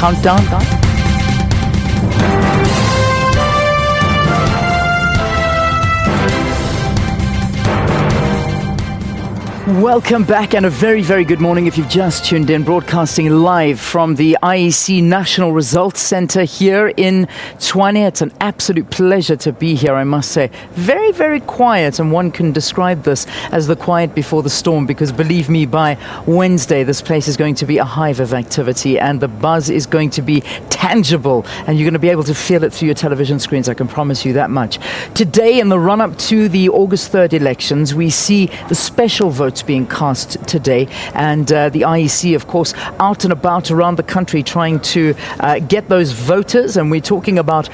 countdown. Welcome back and a very, very good morning if you've just tuned in, broadcasting live from the IEC National Results Center here in Tshwane. It's an absolute pleasure to be here, I must say. Very, very quiet, and one can describe this as the quiet before the storm, because believe me, by Wednesday this place is going to be a hive of activity and the buzz is going to be tangible, and you're going to be able to feel it through your television screens, I can promise you that much. Today, in the run-up to the August 3rd elections, we see the special votes being cast today, and the IEC, of course, out and about around the country trying to get those voters, and we're talking about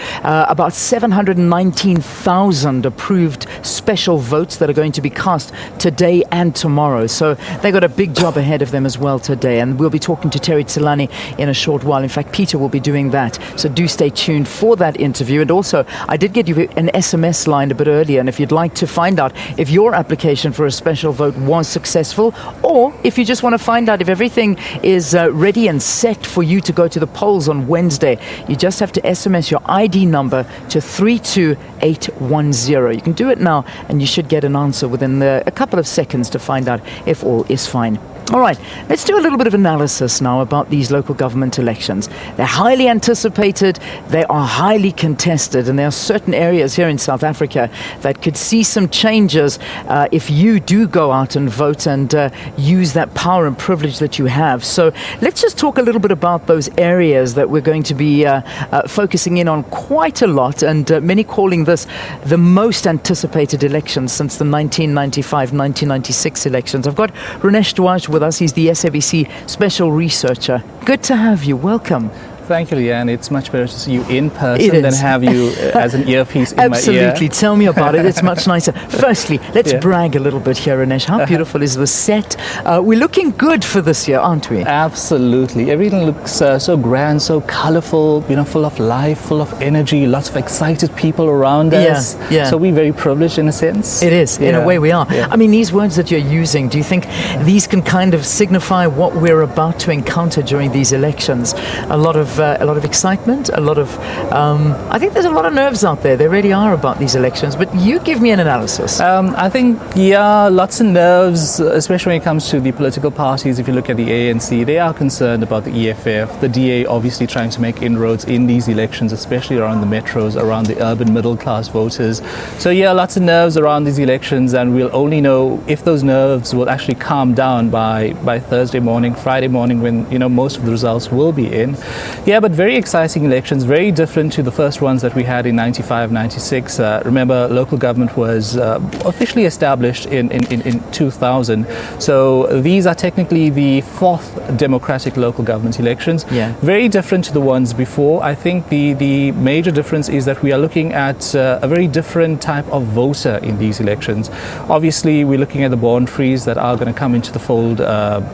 719,000 approved special votes that are going to be cast today and tomorrow. So they got a big job ahead of them as well today, and we'll be talking to Terry Tsilani in a short while. In fact, Peter will be doing that, so do stay tuned for that interview. And also, I did get you an SMS line a bit earlier, and if you'd like to find out if your application for a special vote was successful, or if you just want to find out if everything is ready and set for you to go to the polls on Wednesday, you just have to SMS your ID number to 32810. You can do it now, and you should get an answer within a couple of seconds to find out if all is fine. All right, let's do a little bit of analysis now about these local government elections. They're highly anticipated, they are highly contested, and there are certain areas here in South Africa that could see some changes if you do go out and vote and use that power and privilege that you have. So let's just talk a little bit about those areas that we're going to be focusing in on quite a lot, and many calling this the most anticipated election since the 1995-1996 elections. I've got Ronesh Dhawraj with us. He's the SABC special researcher. Good to have you. Welcome. Thank you, Leanne. It's much better to see you in person than have you as an earpiece in my ear. Absolutely. Tell me about it. It's much nicer. Firstly, let's brag a little bit here, Ronesh. How beautiful is the set? We're looking good for this year, aren't we? Absolutely. Everything looks so grand, so colorful, full of life, full of energy, lots of excited people around us. Yeah. So we're very privileged in a sense. It is. In a way we are. Yeah. I mean, these words that you're using, do you think these can kind of signify what we're about to encounter during these elections? A lot of excitement, a lot of I think there's a lot of nerves out there. There really are about these elections, but you give me an analysis. I think lots of nerves, especially when it comes to the political parties. If you look at the ANC, they are concerned about the EFF, the DA obviously trying to make inroads in these elections, especially around the metros, around the urban middle class voters. So lots of nerves around these elections, and we'll only know if those nerves will actually calm down by Thursday morning, Friday morning, when most of the results will be in. But very exciting elections, very different to the first ones that we had in 95, 96. Remember, local government was officially established in 2000. So these are technically the fourth democratic local government elections. Very different to the ones before. I think the major difference is that we are looking at a very different type of voter in these elections. Obviously, we're looking at the born frees that are going to come into the fold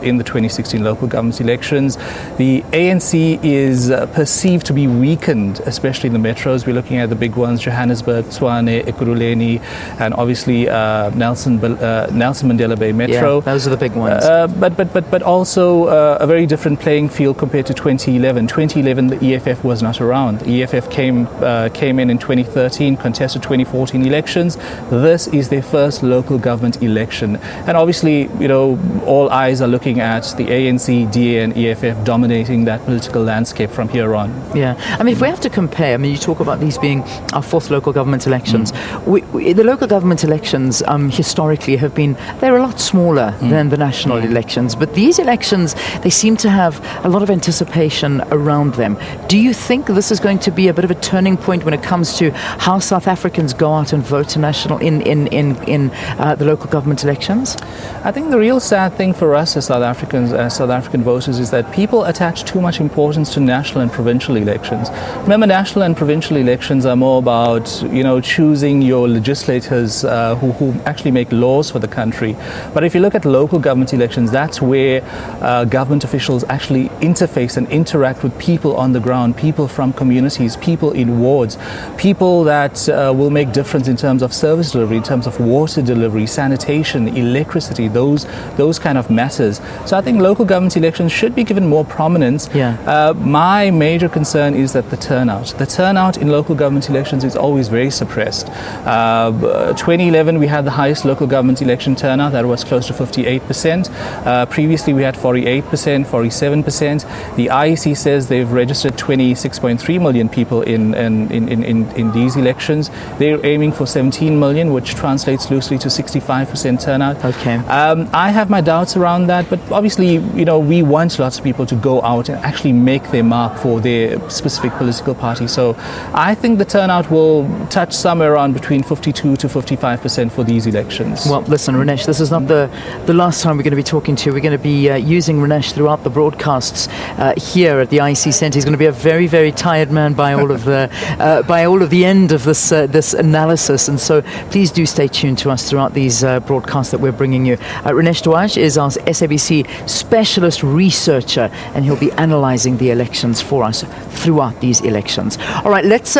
in the 2016 local government elections. The ANC is perceived to be weakened, especially in the metros. We're looking at the big ones: Johannesburg, Tshwane, Ekurhuleni, and obviously Nelson Mandela Bay Metro. Those are the big ones. But also a very different playing field compared to 2011. 2011, the EFF was not around. The EFF came in 2013, contested 2014 elections. This is their first local government election, and obviously, all eyes are looking at the ANC, DA, and EFF dominating that political landscape from here on. I mean, if we have to compare, you talk about these being our fourth local government elections. The local government elections historically they're a lot smaller than the national elections, but these elections, they seem to have a lot of anticipation around them. Do you think this is going to be a bit of a turning point when it comes to how South Africans go out and vote in the local government elections? I think the real sad thing for us as South African voters is that people attach too much importance to national and provincial elections. Remember, national and provincial elections are more about, choosing your legislators who actually make laws for the country. But if you look at local government elections, that's where government officials actually interface and interact with people on the ground, people from communities, people in wards, people that will make difference in terms of service delivery, in terms of water delivery, sanitation, electricity, those kind of matters. So I think local government elections should be given more prominence. my major concern is that the turnout in local government elections is always very suppressed. 2011 we had the highest local government election turnout, that was close to 58%. Previously we had 48%, 47%. The IEC says they've registered 26.3 million people in these elections. They're aiming for 17 million, which translates loosely to 65% turnout. Okay. I have my doubts around that, but obviously, we want lots of people to go out and actually make their mark for their specific political party. So I think the turnout will touch somewhere around between 52 to 55% for these elections. Well, listen, Ronesh, this is not the last time we're going to be talking to you. We're going to be using Ronesh throughout the broadcasts here at the IEC Centre. He's going to be a very, very tired man by all of the end of this analysis. And so please do stay tuned to us throughout these broadcasts that we're bringing you. Ronesh Dhawraj is our SABC specialist researcher, and he'll be analysing the elections for us throughout these elections. All right, let's